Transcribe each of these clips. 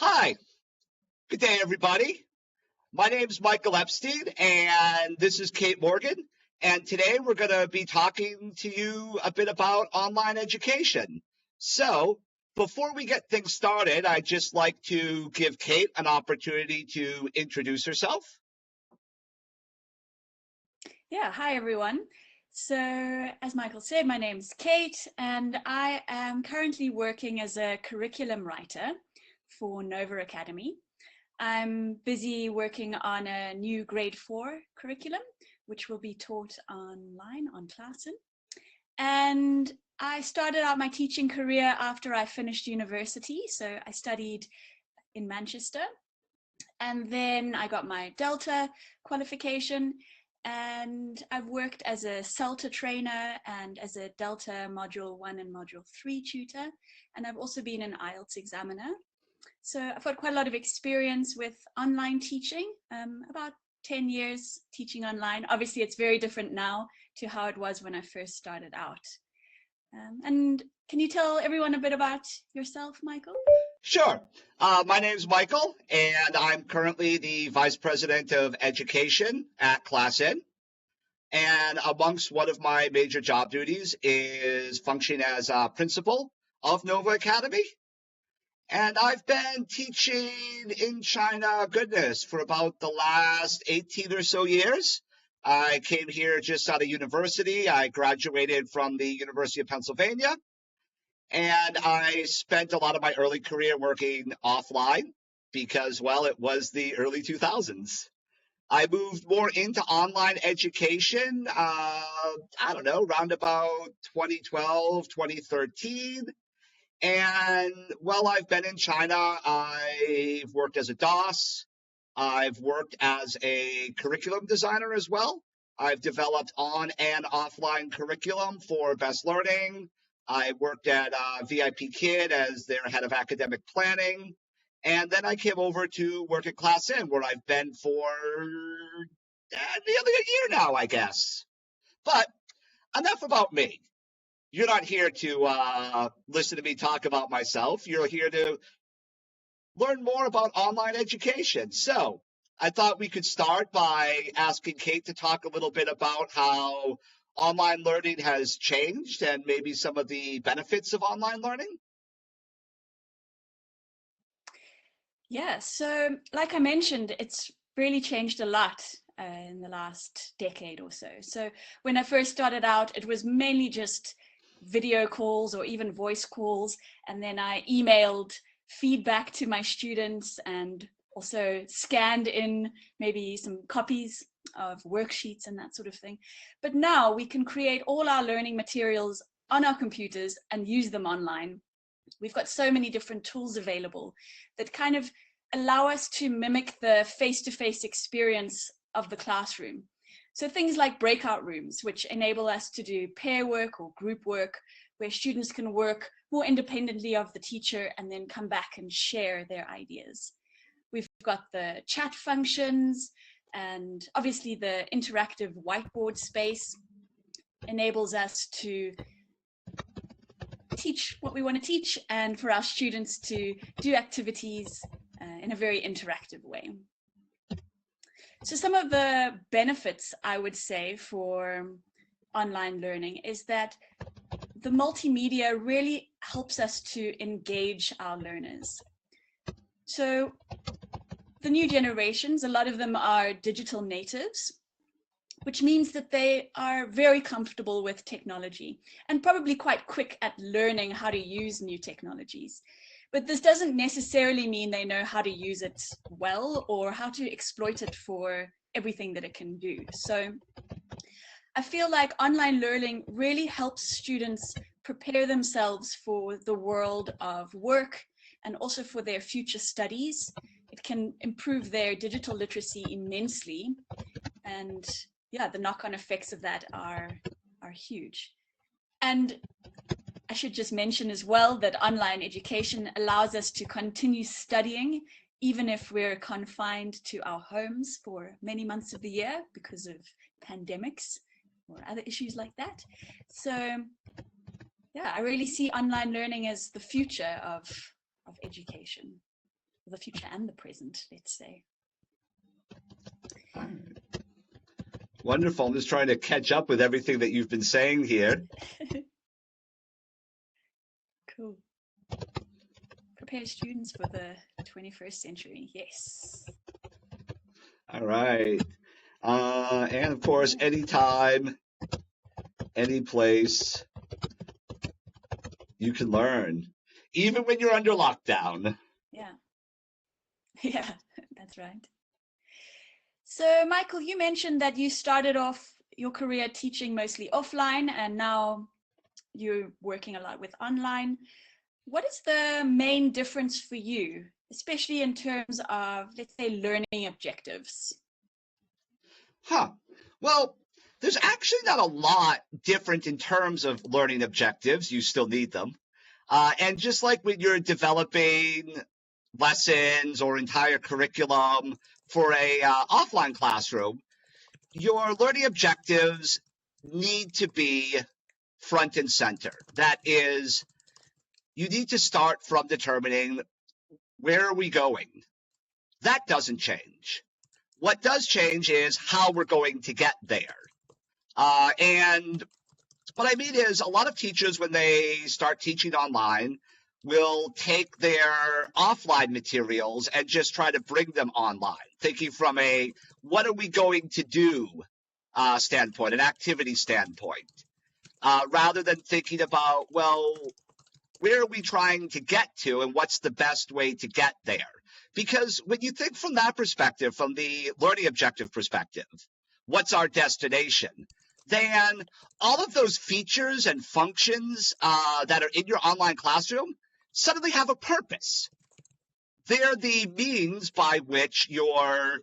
Hi, good day, everybody. My name is Michael Epstein, and this is Kate Morgan. And today we're going to be talking to you a bit about online education. So, before we get things started, I'd just like to give Kate an opportunity to introduce herself. Yeah, hi everyone. So, as Michael said, my name's Kate, and I am currently working as a curriculum writer for Nova Academy. I'm busy working on a new grade 4 curriculum, which will be taught online on ClassIn. And I started out my teaching career after I finished university. So, I studied in Manchester, and then I got my Delta qualification, and I've worked as a CELTA trainer and as a Delta Module 1 and Module 3 tutor, and I've also been an IELTS examiner. So I've got quite a lot of experience with online teaching, about 10 years teaching online. Obviously, it's very different now to how it was when I first started out. And can you tell everyone a bit about yourself, Michael? Sure. My name is Michael, and I'm currently the Vice President of Education at ClassIn. And amongst one of my major job duties is functioning as a principal of Nova Academy. And I've been teaching in China, goodness, for about the last 18 or so years. I came here just out of university. I graduated from the University of Pennsylvania, and I spent a lot of my early career working offline because, well, it was the early 2000s. I moved more into online education, I don't know, around about 2012, 2013. And while I've been in China, I've worked as a DOS. I've worked as a curriculum designer as well. I've developed on and offline curriculum for Best Learning. I worked at VIP Kid as their head of academic planning. And then I came over to work at ClassIn, where I've been for nearly a year now, I guess. But enough about me. You're not here to listen to me talk about myself. You're here to learn more about online education. So I thought we could start by asking Kate to talk a little bit about how online learning has changed and maybe some of the benefits of online learning. Yeah, so like I mentioned, it's really changed a lot in the last decade or so. So when I first started out, it was mainly just video calls or even voice calls. And then I emailed feedback to my students and also scanned in maybe some copies of worksheets and that sort of thing. But now we can create all our learning materials on our computers and use them online. We've got so many different tools available that kind of allow us to mimic the face-to-face experience of the classroom. So things like breakout rooms, which enable us to do pair work or group work, where students can work more independently of the teacher and then come back and share their ideas. We've got the chat functions, and obviously the interactive whiteboard space enables us to teach what we want to teach and for our students to do activities in a very interactive way. So some of the benefits I would say for online learning is that the multimedia really helps us to engage our learners. So the new generations, a lot of them are digital natives, which means that they are very comfortable with technology and probably quite quick at learning how to use new technologies. But this doesn't necessarily mean they know how to use it well or how to exploit it for everything that it can do. So I feel like online learning really helps students prepare themselves for the world of work and also for their future studies. It can improve their digital literacy immensely, and yeah, the knock-on effects of that are huge. And I should just mention as well that online education allows us to continue studying even if we're confined to our homes for many months of the year because of pandemics or other issues like that. So yeah, I really see online learning as the future of education. the future and the present, let's say. All right. Wonderful. I'm just trying to catch up with everything that you've been saying here. Cool. Prepare students for the 21st century. Yes. All right. And of course, anytime, any place, you can learn, even when you're under lockdown. Yeah. Yeah, that's right. So, Michael, you mentioned that you started off your career teaching mostly offline, and now you're working a lot with online. What is the main difference for you, especially in terms of, let's say, learning objectives? Well, there's actually not a lot different in terms of learning objectives. You still need them. And just like when you're developing lessons or entire curriculum for a offline classroom, your learning objectives need to be front and center. That is, you need to start from determining, where are we going? That doesn't change. What does change is how we're going to get there. And what I mean is, a lot of teachers, when they start teaching online, will take their offline materials and just try to bring them online, thinking from a what are we going to do standpoint, an activity standpoint, rather than thinking about, well, where are we trying to get to and what's the best way to get there? Because when you think from that perspective, from the learning objective perspective, what's our destination? Then all of those features and functions that are in your online classroom suddenly have a purpose. They're the means by which you're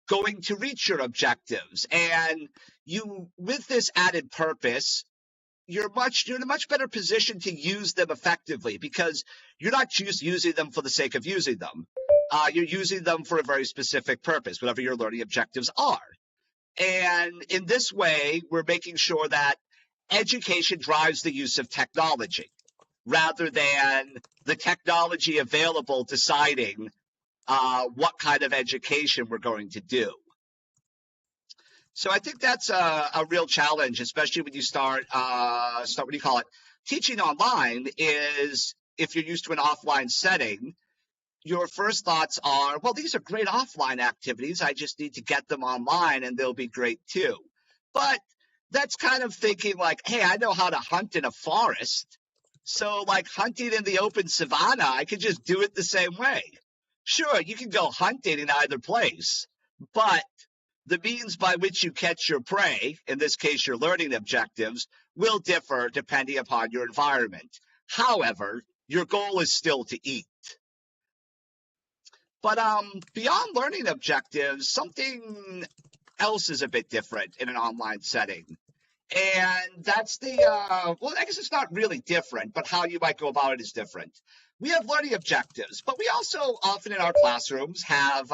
going to reach your objectives. And you, with this added purpose, you're in a much better position to use them effectively, because you're not just using them for the sake of using them. You're using them for a very specific purpose, whatever your learning objectives are. And in this way, we're making sure that education drives the use of technology rather than the technology available deciding what kind of education we're going to do. So I think that's a real challenge, especially when you start what do you call it, teaching online. Is if you're used to an offline setting, your first thoughts are, well, these are great offline activities. I just need to get them online and they'll be great too. But that's kind of thinking like, hey, I know how to hunt in a forest. So like hunting in the open savanna, I could just do it the same way. Sure, you can go hunting in either place, but the means by which you catch your prey, in this case your learning objectives, will differ depending upon your environment. However, your goal is still to eat. But beyond learning objectives, something else is a bit different in an online setting. And that's well, I guess it's not really different, but how you might go about it is different. We have learning objectives, but we also often in our classrooms have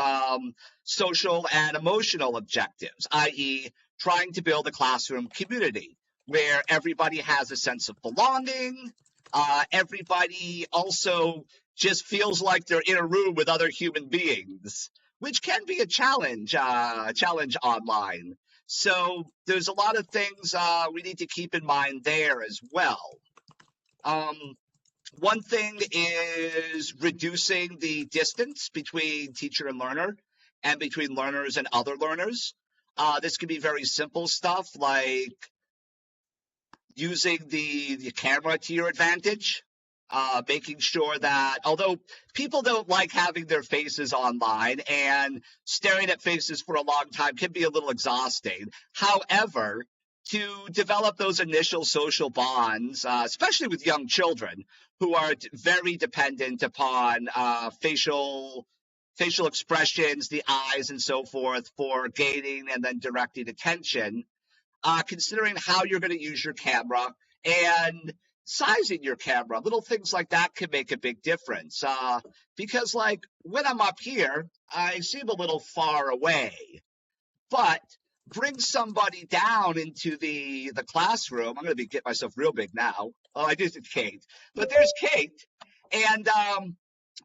social and emotional objectives, i.e., trying to build a classroom community where everybody has a sense of belonging. Everybody also just feels like they're in a room with other human beings, which can be a challenge online. So there's a lot of things we need to keep in mind there as well. One thing is reducing the distance between teacher and learner and between learners and other learners. This can be very simple stuff like using the camera to your advantage, making sure that, although people don't like having their faces online and staring at faces for a long time can be a little exhausting. However, to develop those initial social bonds, especially with young children who are very dependent upon facial expressions, the eyes and so forth for gaining and then directing attention, considering how you're going to use your camera and sizing your camera, little things like that can make a big difference. Because like when I'm up here, I seem a little far away, but bring somebody down into the classroom. I'm going to get myself real big now. Oh, I did Kate, but there's Kate, and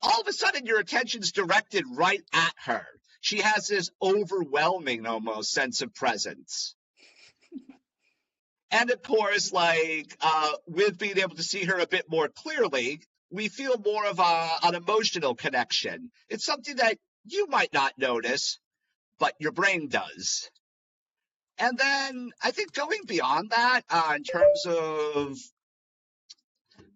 all of a sudden your attention's directed right at her. She has this overwhelming almost sense of presence. And of course, with being able to see her a bit more clearly, we feel more of an emotional connection. It's something that you might not notice, but your brain does. And then I think going beyond that, in terms of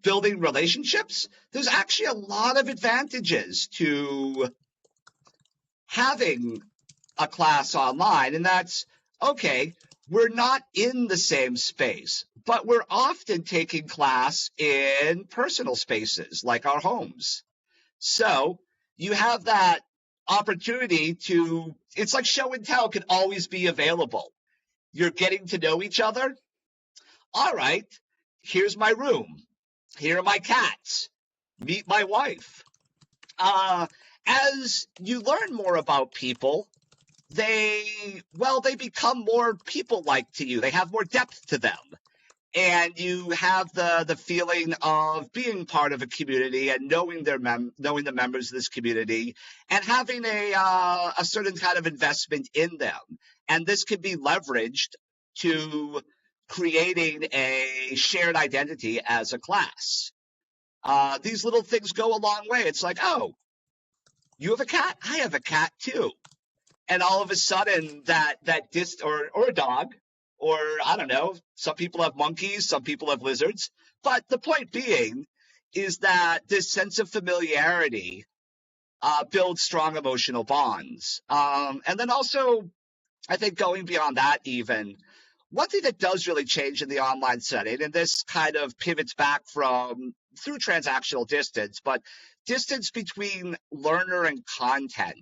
building relationships, there's actually a lot of advantages to having a class online. And that's, okay, we're not in the same space, but we're often taking class in personal spaces like our homes. So you have that opportunity to, it's like show and tell can always be available. You're getting to know each other. All right, here's my room. Here are my cats. Meet my wife. As you learn more about people, they become more people-like to you. They have more depth to them. And you have the feeling of being part of a community and knowing the members of this community and having a certain kind of investment in them. And this can be leveraged to creating a shared identity as a class. These little things go a long way. It's like, oh, you have a cat? I have a cat too. And all of a sudden or a dog, or I don't know, some people have monkeys, some people have lizards. But the point being is that this sense of familiarity builds strong emotional bonds. And then also, I think going beyond that even, one thing that does really change in the online setting, and this kind of pivots back through transactional distance, but distance between learner and content.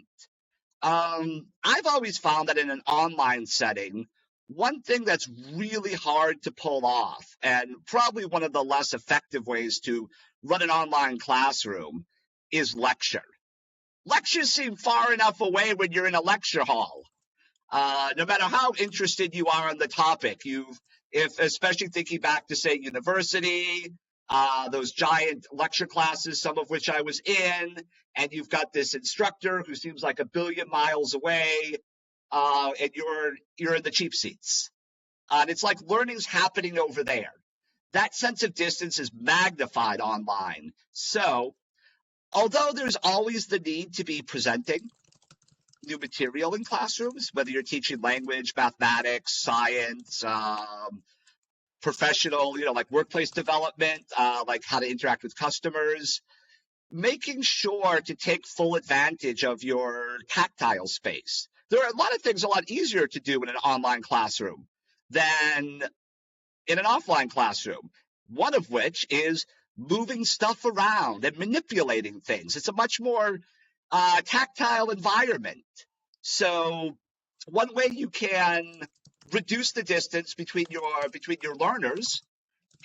I've always found that in an online setting, one thing that's really hard to pull off, and probably one of the less effective ways to run an online classroom, is lecture. Lectures seem far enough away when you're in a lecture hall. No matter how interested you are in the topic, especially thinking back to, say, university, those giant lecture classes, some of which I was in, and you've got this instructor who seems like a billion miles away, and you're in the cheap seats. And it's like learning's happening over there. That sense of distance is magnified online. So, although there's always the need to be presenting new material in classrooms, whether you're teaching language, mathematics, science, professional, like workplace development, like how to interact with customers, making sure to take full advantage of your tactile space. There are a lot of things a lot easier to do in an online classroom than in an offline classroom, one of which is moving stuff around and manipulating things. It's a much more tactile environment. So one way you can reduce the distance between your learners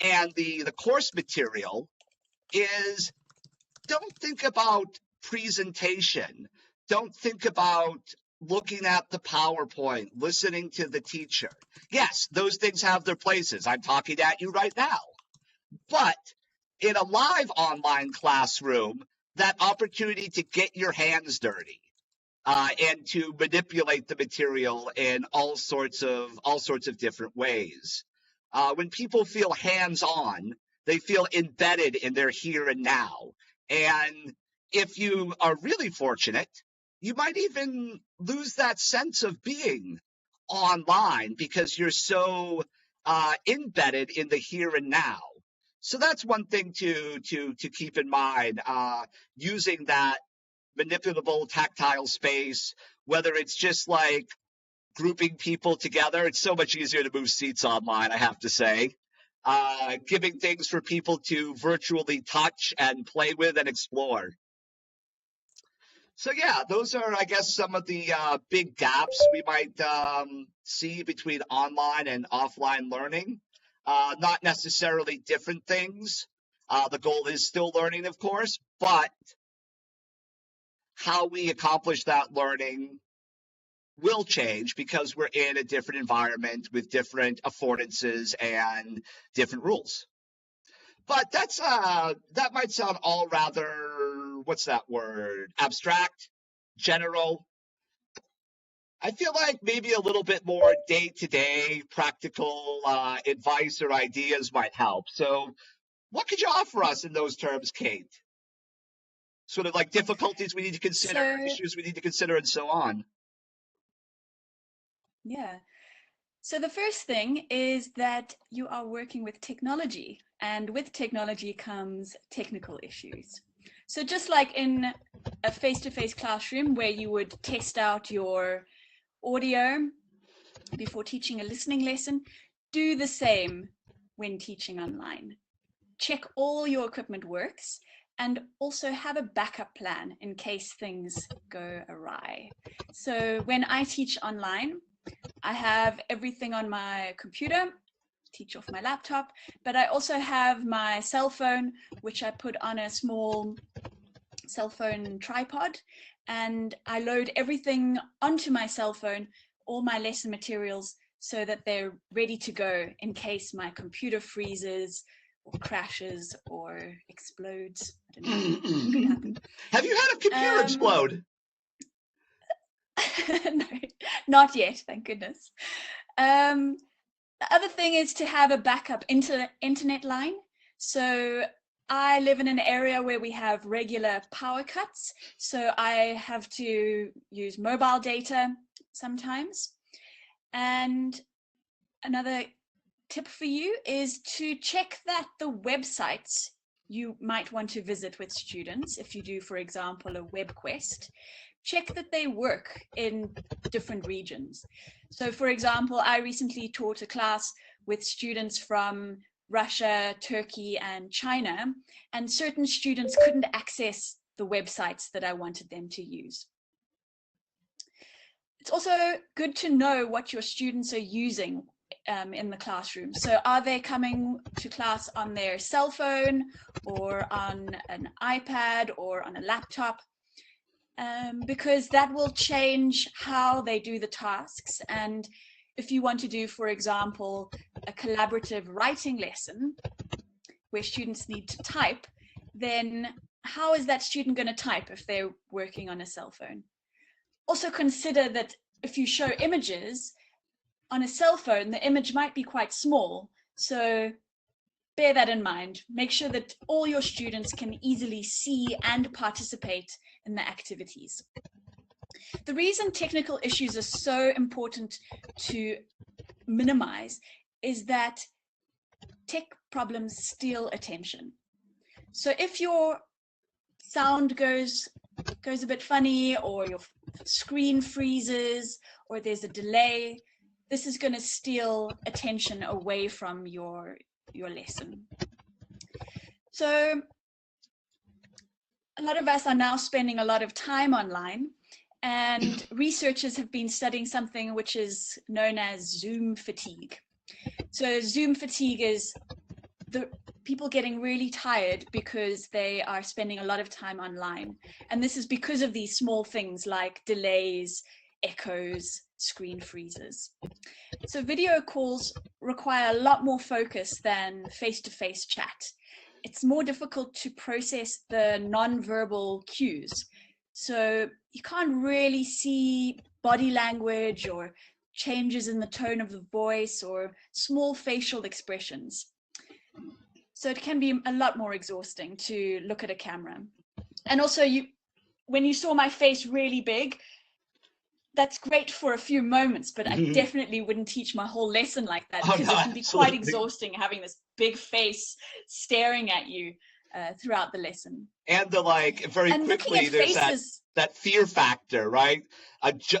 and the course material is, don't think about presentation. Don't think about looking at the PowerPoint, listening to the teacher. Yes, those things have their places. I'm talking at you right now. But in a live online classroom, that opportunity to get your hands dirty and to manipulate the material in all sorts of different ways. When people feel hands-on, they feel embedded in their here and now. And if you are really fortunate, you might even lose that sense of being online because you're so embedded in the here and now. So that's one thing to keep in mind, using that manipulable tactile space, whether it's just like grouping people together. It's so much easier to move seats online, I have to say. Giving things for people to virtually touch and play with and explore. So yeah, those are, I guess, some of the big gaps we might see between online and offline learning. Not necessarily different things. The goal is still learning, of course, but how we accomplish that learning will change because we're in a different environment with different affordances and different rules. But that might sound all rather what's that word? Abstract, general. I feel like maybe a little bit more day-to-day practical advice or ideas might help. So what could you offer us in those terms, Kate? Sort of like difficulties we need to consider, So, issues we need to consider, and so on. yeah. So the first thing is that you are working with technology, and with technology comes technical issues. So just like in a face-to-face classroom where you would test out your audio before teaching a listening lesson, do the same when teaching online. Check all your equipment works and also have a backup plan in case things go awry. So when I teach online, I have everything on my computer, teach off my laptop, but I also have my cell phone, which I put on a small cell phone tripod, and I load everything onto my cell phone, all my lesson materials, so that they're ready to go in case my computer freezes or crashes or explodes. I don't know, anything could happen. Have you had a computer explode? No, not yet, thank goodness. The other thing is to have a backup internet line. So I live in an area where we have regular power cuts, so I have to use mobile data sometimes. And another tip for you is to check that the websites you might want to visit with students, if you do, for example, a web quest, check that they work in different regions. So, for example, I recently taught a class with students from Russia, Turkey, and China, and certain students couldn't access the websites that I wanted them to use. It's also good to know what your students are using in the classroom. So are they coming to class on their cell phone or on an iPad or on a laptop? Because that will change how they do the tasks. And if you want to do, for example, a collaborative writing lesson where students need to type, then how is that student going to type if they're working on a cell phone? Also consider that if you show images on a cell phone, the image might be quite small. So bear that in mind. Make sure that all your students can easily see and participate in the activities. The reason technical issues are so important to minimize is that tech problems steal attention. So if your sound goes a bit funny, or your screen freezes, or there's a delay, this is going to steal attention away from your lesson. So a lot of us are now spending a lot of time online, and researchers have been studying something which is known as Zoom fatigue. So Zoom fatigue is the people getting really tired because they are spending a lot of time online. And this is because of these small things like delays, echoes, screen freezes. So video calls require a lot more focus than face-to-face chat. It's more difficult to process the non-verbal cues. So you can't really see body language or changes in the tone of the voice or small facial expressions. So it can be a lot more exhausting to look at a camera. And also, when you saw my face really big, that's great for a few moments, but I definitely wouldn't teach my whole lesson like that, because it can be quite exhausting having this big face staring at you throughout the lesson. And very quickly, there's that fear factor, right?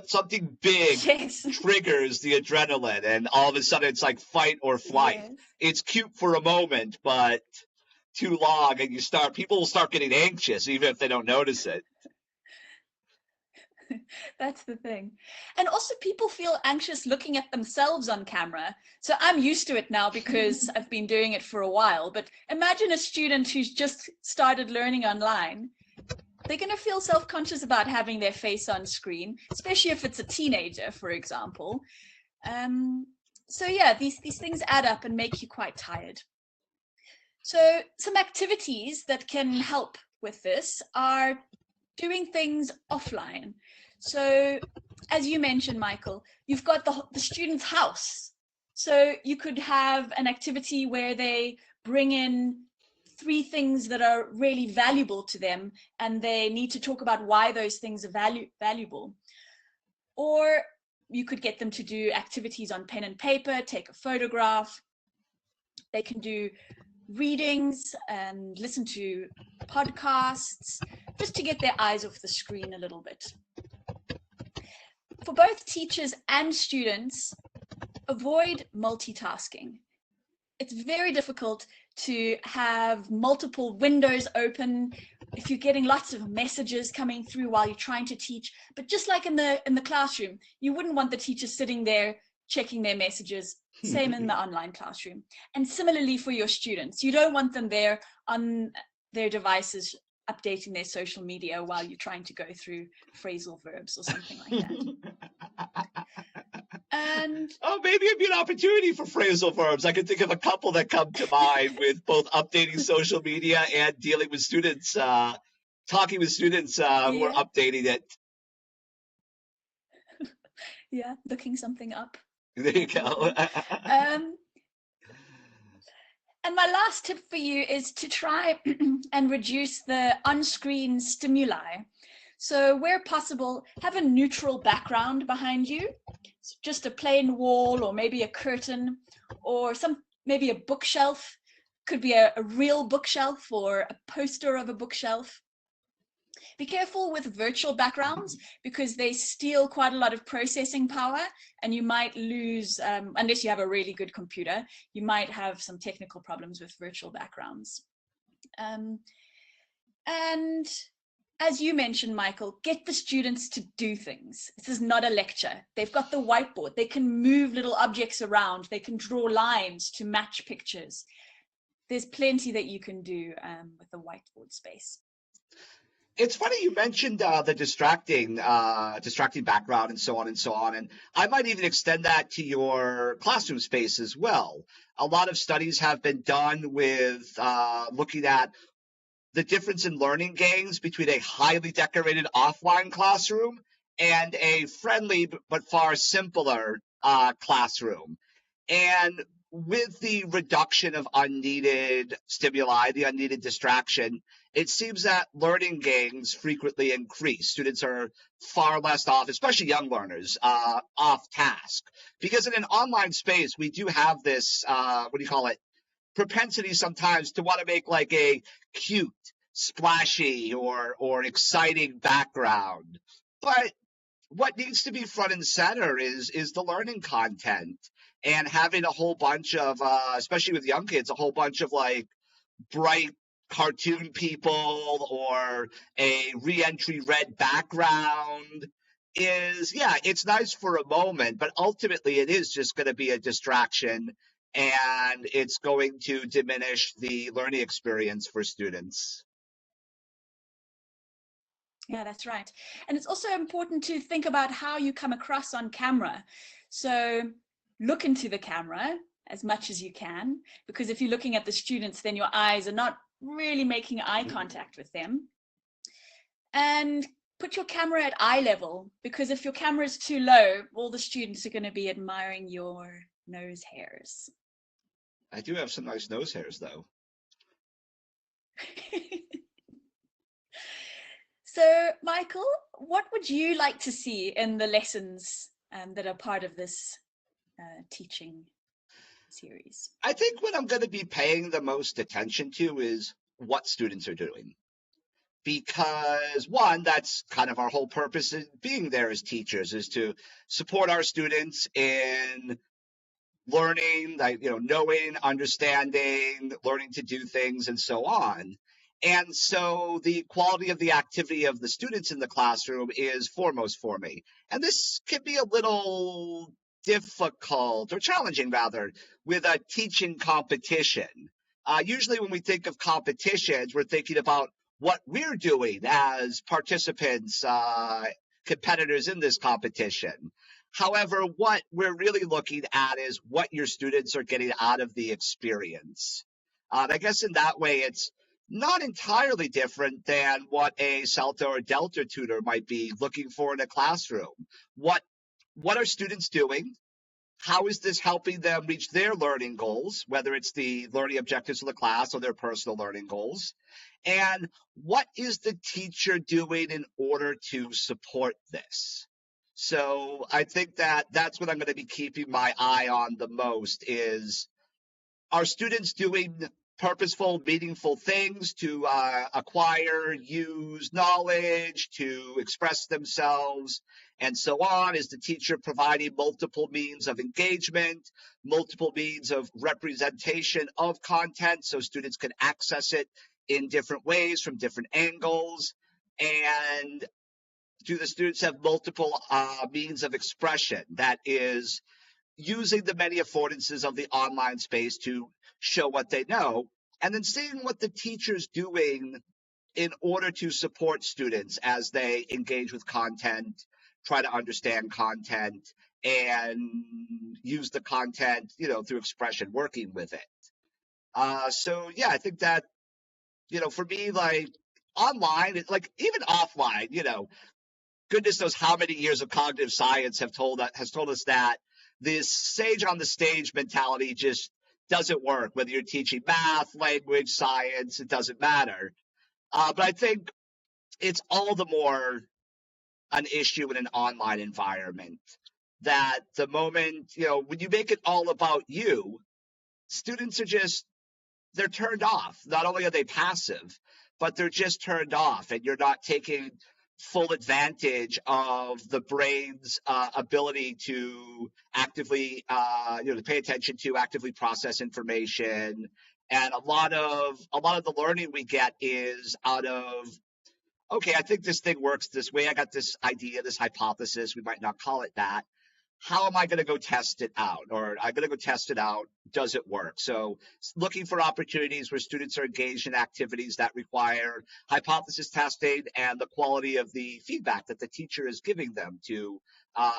Something big triggers the adrenaline, and all of a sudden it's like fight or flight. Yes. It's cute for a moment, but too long, and people will start getting anxious even if they don't notice it. That's the thing. And also, people feel anxious looking at themselves on camera. So I'm used to it now because I've been doing it for a while. But imagine a student who's just started learning online. They're going to feel self-conscious about having their face on screen, especially if it's a teenager, for example. So yeah, these things add up and make you quite tired. So some activities that can help with this are doing things offline. So as you mentioned, Michael, you've got the student's house. So you could have an activity where they bring in 3 things that are really valuable to them, and they need to talk about why those things are valuable. Or you could get them to do activities on pen and paper, take a photograph. They can do readings and listen to podcasts, just to get their eyes off the screen a little bit. For both teachers and students, avoid multitasking. It's very difficult to have multiple windows open if you're getting lots of messages coming through while you're trying to teach. But just like in the classroom, you wouldn't want the teacher sitting there checking their messages. Same in the online classroom. And similarly for your students, you don't want them there on their devices updating their social media while you're trying to go through phrasal verbs or something like that. And maybe it'd be an opportunity for phrasal verbs. I can think of a couple that come to mind with both updating social media and dealing with students, talking with students who are updating it. Yeah, looking something up. There you go. And my last tip for you is to try and reduce the on-screen stimuli. So where possible, have a neutral background behind you, just a plain wall or maybe a curtain or maybe a bookshelf. Could be a real bookshelf or a poster of a bookshelf. Be careful with virtual backgrounds because they steal quite a lot of processing power, and you might lose, unless you have a really good computer, you might have some technical problems with virtual backgrounds. And as you mentioned, Michael, get the students to do things. This is not a lecture. They've got the whiteboard. They can move little objects around. They can draw lines to match pictures. There's plenty that you can do with the whiteboard space. It's funny you mentioned the distracting background and so on and so on. And I might even extend that to your classroom space as well. A lot of studies have been done with looking at the difference in learning gains between a highly decorated offline classroom and a friendly but far simpler classroom. And with the reduction of unneeded stimuli, the unneeded distraction, it seems that learning gains frequently increase. Students are far less off, especially young learners, off task. Because in an online space, we do have this, propensity sometimes to want to make like a cute, splashy, or exciting background. But what needs to be front and center is the learning content, and having a whole bunch of, especially with young kids, a whole bunch of like bright cartoon people or a re-entry red background is, it's nice for a moment, but ultimately it is just going to be a distraction, and it's going to diminish the learning experience for students. Yeah, that's right. And it's also important to think about how you come across on camera. So look into the camera as much as you can, because if you're looking at the students, then your eyes are not really making eye contact with them. And put your camera at eye level, because if your camera is too low, all the students are going to be admiring your nose hairs. I do have some nice nose hairs, though. So, Michael, what would you like to see in the lessons that are part of this teaching series? I think what I'm going to be paying the most attention to is what students are doing. Because one, that's kind of our whole purpose in being there as teachers, is to support our students in learning, knowing, understanding, learning to do things, and so on. And so the quality of the activity of the students in the classroom is foremost for me. And this can be a little difficult, or challenging rather, with a teaching competition. Usually when we think of competitions, we're thinking about what we're doing as participants, competitors in this competition. However, what we're really looking at is what your students are getting out of the experience. I guess in that way, it's not entirely different than what a Celta or Delta tutor might be looking for in a classroom. What are students doing? How is this helping them reach their learning goals, whether it's the learning objectives of the class or their personal learning goals? And what is the teacher doing in order to support this? So I think that that's what I'm going to be keeping my eye on the most is, are students doing purposeful, meaningful things to acquire, use knowledge, to express themselves, and so on? Is the teacher providing multiple means of engagement, multiple means of representation of content so students can access it in different ways from different angles? And do the students have multiple means of expression that is using the many affordances of the online space to show what they know, and then seeing what the teacher's doing in order to support students as they engage with content, try to understand content, and use the content, through expression, working with it. So yeah, I think that, for me, like online, like even offline, goodness knows how many years of cognitive science has told us that this sage on the stage mentality just doesn't work. Whether you're teaching math, language, science, it doesn't matter. But I think it's all the more an issue in an online environment that the moment, when you make it all about you, students are just, they're turned off. Not only are they passive, but they're just turned off, and you're not taking full advantage of the brain's ability to actively, to pay attention to, actively process information. And a lot of the learning we get is out of, okay, I think this thing works this way. I got this idea, this hypothesis. We might not call it that. How am I going to go test it out? Or I'm going to go test it out. Does it work? So looking for opportunities where students are engaged in activities that require hypothesis testing and the quality of the feedback that the teacher is giving them to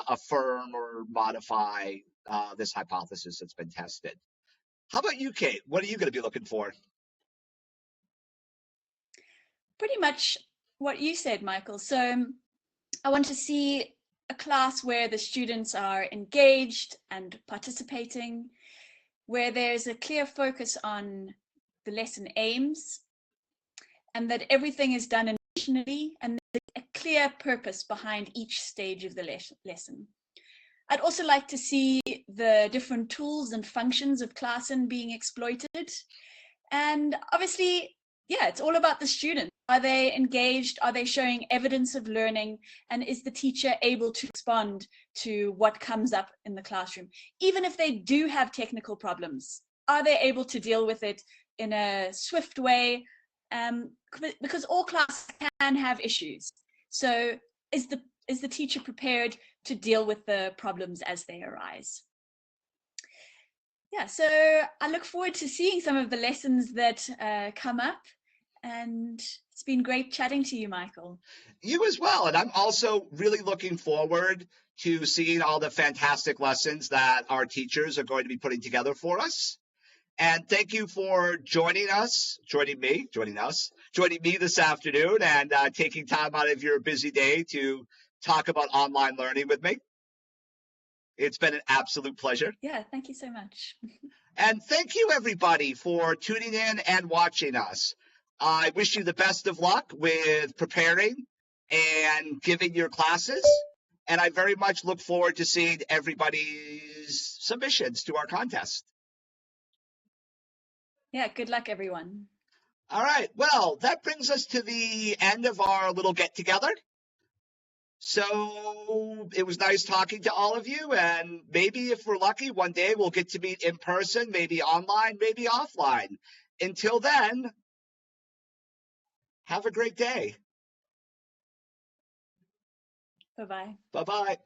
affirm or modify this hypothesis that's been tested. How about you, Kate? What are you going to be looking for? Pretty much what you said, Michael. So I want to see a class where the students are engaged and participating, where there's a clear focus on the lesson aims, and that everything is done intentionally, and there's a clear purpose behind each stage of the lesson. I'd also like to see the different tools and functions of ClassIn being exploited. And obviously, yeah, it's all about the student. Are they engaged? Are they showing evidence of learning? And is the teacher able to respond to what comes up in the classroom? Even if they do have technical problems, are they able to deal with it in a swift way? Because all classes can have issues. So is the teacher prepared to deal with the problems as they arise? Yeah, so I look forward to seeing some of the lessons that come up, and it's been great chatting to you, Michael. You as well. And I'm also really looking forward to seeing all the fantastic lessons that our teachers are going to be putting together for us. And thank you for joining me this afternoon, and taking time out of your busy day to talk about online learning with me. It's been an absolute pleasure. Yeah, thank you so much. And thank you, everybody, for tuning in and watching us. I wish you the best of luck with preparing and giving your classes. And I very much look forward to seeing everybody's submissions to our contest. Yeah, good luck, everyone. All right. Well, that brings us to the end of our little get together. So it was nice talking to all of you, and maybe if we're lucky, one day we'll get to meet in person, maybe online, maybe offline. Until then, have a great day. Bye-bye. Bye-bye.